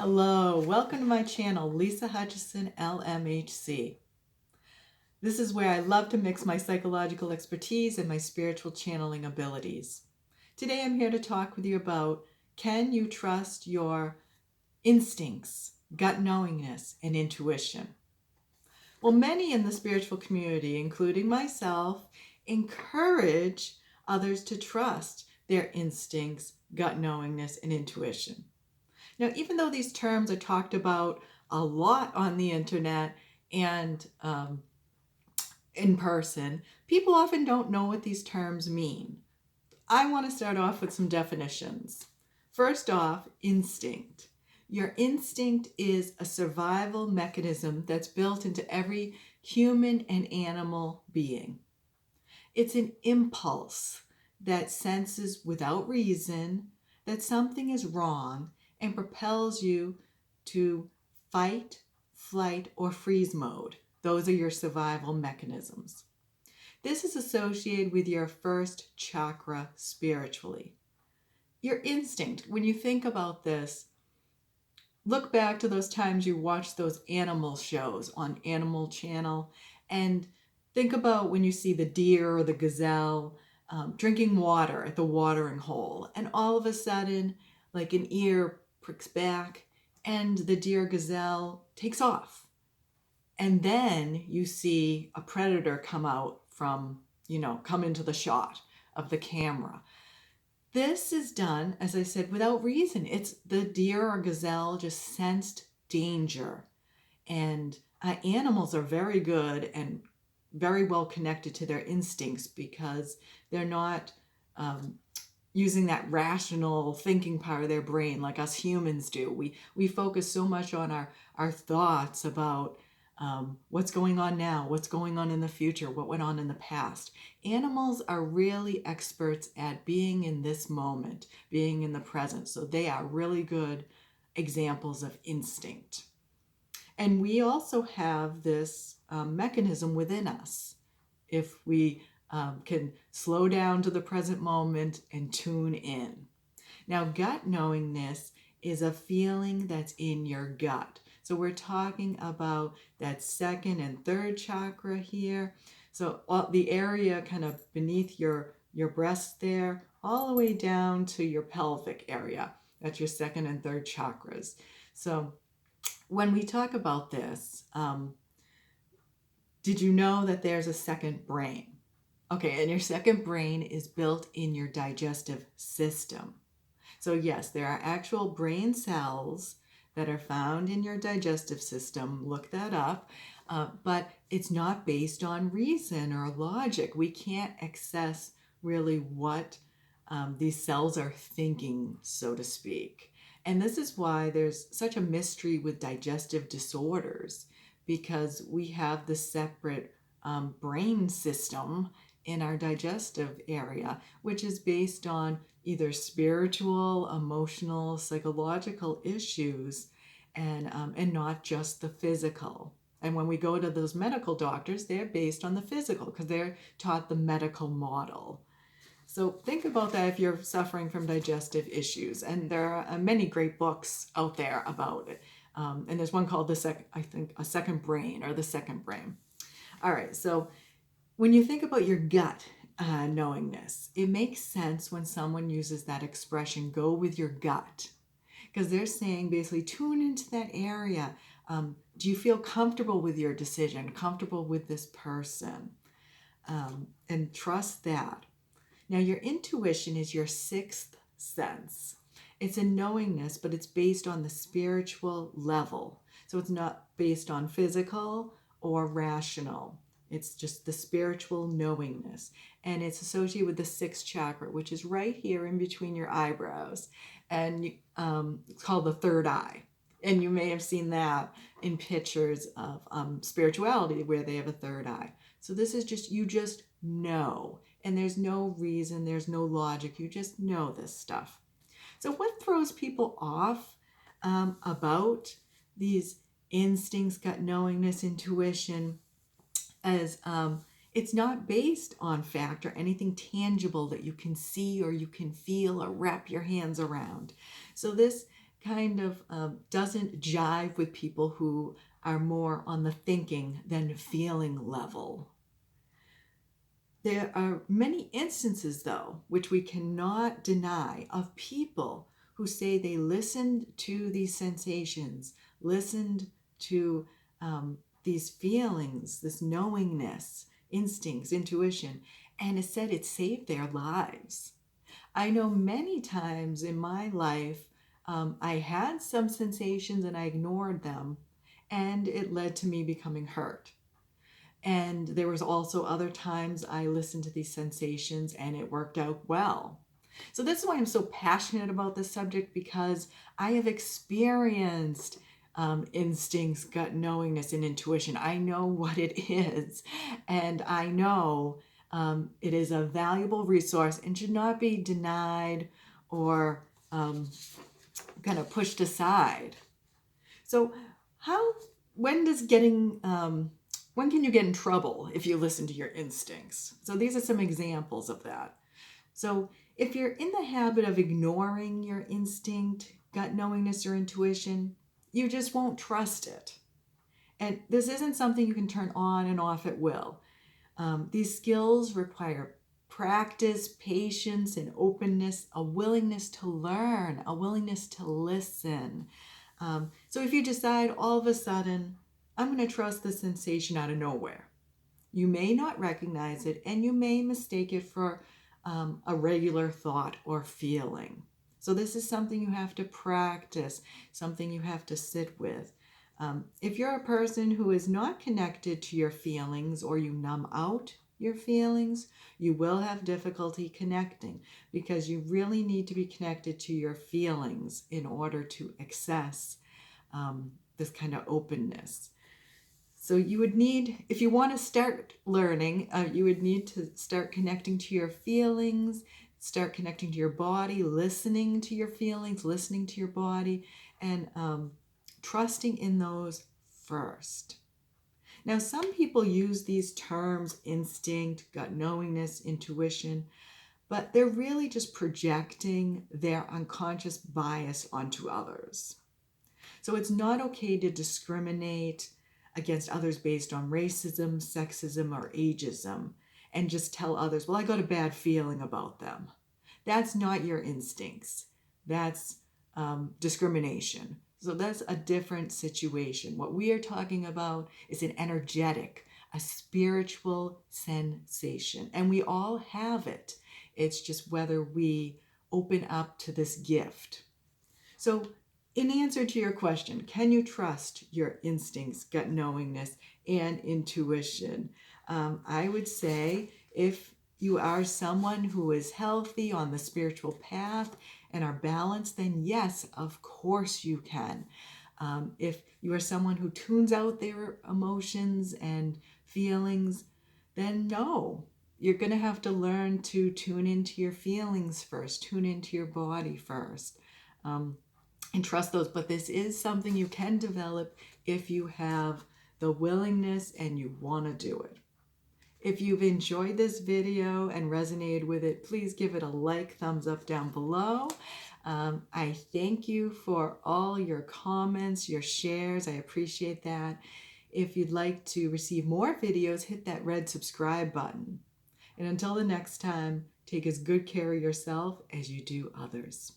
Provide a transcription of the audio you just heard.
Hello, welcome to my channel, Lisa Hutchison, LMHC. This is where I love to mix my psychological expertise and my spiritual channeling abilities. Today I'm here to talk with you about, can you trust your instincts, gut knowingness, and intuition? Well, many in the spiritual community, including myself, encourage others to trust their instincts, gut knowingness, and intuition. Now, even though these terms are talked about a lot on the internet and in person, people often don't know what these terms mean. I want to start off with some definitions. First off, instinct. Your instinct is a survival mechanism that's built into every human and animal being. It's an impulse that senses without reason that something is wrong and propels you to fight, flight, or freeze mode. Those are your survival mechanisms. This is associated with your first chakra spiritually. Your instinct, when you think about this, look back to those times you watched those animal shows on Animal Channel and think about when you see the deer or the gazelle drinking water at the watering hole, and all of a sudden, like an ear pricks back and the deer gazelle takes off. And then you see a predator come out from, come into the shot of the camera. This is done, as I said, without reason. It's the deer or gazelle just sensed danger. And animals are very good and very well connected to their instincts because they're not using that rational thinking part of their brain like us humans do. We focus so much on our thoughts about what's going on now, what's going on in the future, what went on in the past. Animals are really experts at being in this moment, being in the present. So they are really good examples of instinct. And we also have this mechanism within us. If we can slow down to the present moment and tune in. Now, gut knowingness is a feeling that's in your gut. So we're talking about that second and third chakra here. So the area kind of beneath your breast there, all the way down to your pelvic area. That's your second and third chakras. So when we talk about this, did you know that there's a second brain? Okay, and your second brain is built in your digestive system. So yes, there are actual brain cells that are found in your digestive system. Look that up. But it's not based on reason or logic. We can't access really what these cells are thinking, so to speak. And this is why there's such a mystery with digestive disorders, because we have the separate brain system in our digestive area, which is based on either spiritual, emotional, psychological issues, and not just the physical. And when we go to those medical doctors, they're based on the physical because they're taught the medical model. So think about that if you're suffering from digestive issues. And there are many great books out there about it. And there's one called A Second Brain, or The Second Brain. All right, so when you think about your gut knowingness, it makes sense when someone uses that expression, go with your gut, because they're saying basically tune into that area. Do you feel comfortable with your decision, comfortable with this person? And trust that. Now, your intuition is your sixth sense. It's a knowingness, but it's based on the spiritual level. So it's not based on physical or rational. It's just the spiritual knowingness. And it's associated with the sixth chakra, which is right here in between your eyebrows. And it's called the third eye. And you may have seen that in pictures of spirituality where they have a third eye. So this is just, you just know. And there's no reason, there's no logic. You just know this stuff. So what throws people off about these instincts, gut knowingness, intuition, as it's not based on fact or anything tangible that you can see or you can feel or wrap your hands around. So this kind of doesn't jive with people who are more on the thinking than feeling level. There are many instances, though, which we cannot deny, of people who say they listened to these sensations, listened to these feelings, this knowingness, instincts, intuition, and it said it saved their lives. I know many times in my life, I had some sensations and I ignored them, and it led to me becoming hurt. And there was also other times I listened to these sensations and it worked out well. So this is why I'm so passionate about this subject, because I have experienced instincts, gut knowingness, and intuition. I know what it is, and I know it is a valuable resource and should not be denied or kind of pushed aside. So how, when does getting, when can you get in trouble if you listen to your instincts? So these are some examples of that. So if you're in the habit of ignoring your instinct, gut knowingness, or intuition, you just won't trust it. And this isn't something you can turn on and off at will. These skills require practice, patience, and openness, a willingness to learn, a willingness to listen. So if you decide all of a sudden, I'm going to trust the sensation out of nowhere, you may not recognize it and you may mistake it for a regular thought or feeling. So this is something you have to practice, something you have to sit with. If you're a person who is not connected to your feelings, or you numb out your feelings, you will have difficulty connecting, because you really need to be connected to your feelings in order to access this kind of openness. So you would need, if you want to start learning, you would need to start connecting to your feelings, start connecting to your body, listening to your feelings, listening to your body, and trusting in those first. Now, some people use these terms, instinct, gut knowingness, intuition, but they're really just projecting their unconscious bias onto others. So it's not okay to discriminate against others based on racism, sexism, or ageism, and just tell others, well, I got a bad feeling about them. That's not your instincts. That's discrimination. So that's a different situation. What we are talking about is an energetic, a spiritual sensation, and we all have it. It's just whether we open up to this gift. So in answer to your question, can you trust your instincts, gut knowingness, and intuition? I would say if you are someone who is healthy on the spiritual path and are balanced, then yes, of course you can. If you are someone who tunes out their emotions and feelings, then no. You're going to have to learn to tune into your feelings first, tune into your body first. And trust those. But this is something you can develop if you have the willingness and you want to do it. If you've enjoyed this video and resonated with it, please give it a like, thumbs up down below. I thank you for all your comments, your shares. I appreciate that. If you'd like to receive more videos, hit that red subscribe button. And until the next time, take as good care of yourself as you do others.